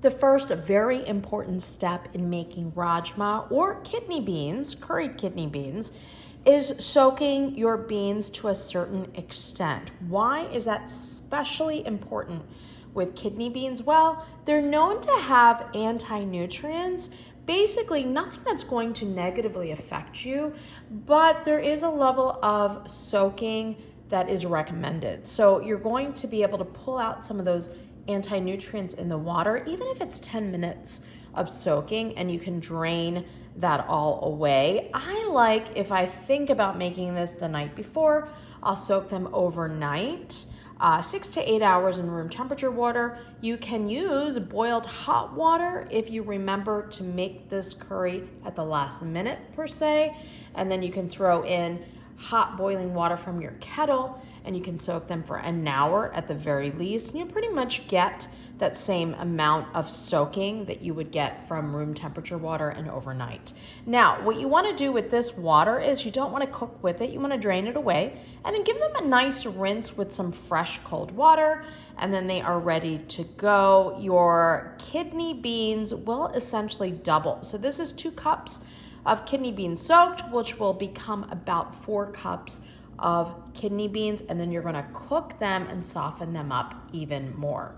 The first very important step in making rajma or kidney beans, curried kidney beans, is soaking your beans to a certain extent. Why is that especially important with kidney beans? Well, they're known to have anti-nutrients, basically nothing that's going to negatively affect you, but there is a level of soaking that is recommended. So you're going to be able to pull out some of those anti-nutrients in the water, even if it's 10 minutes of soaking, and you can drain that all away. I like, if I think about making this the night before, I'll soak them overnight, 6 to 8 hours in room temperature water. You can use boiled hot water if you remember to make this curry at the last minute per se, and then you can throw in hot boiling water from your kettle and you can soak them for an hour at the very least. And you'll pretty much get that same amount of soaking that you would get from room temperature water and overnight. Now, what you want to do with this water is you don't want to cook with it. You want to drain it away and then give them a nice rinse with some fresh cold water, and then they are ready to go. Your kidney beans will essentially double. So this is 2 cups of kidney beans soaked, which will become about 4 cups of kidney beans, and then you're going to cook them and soften them up even more.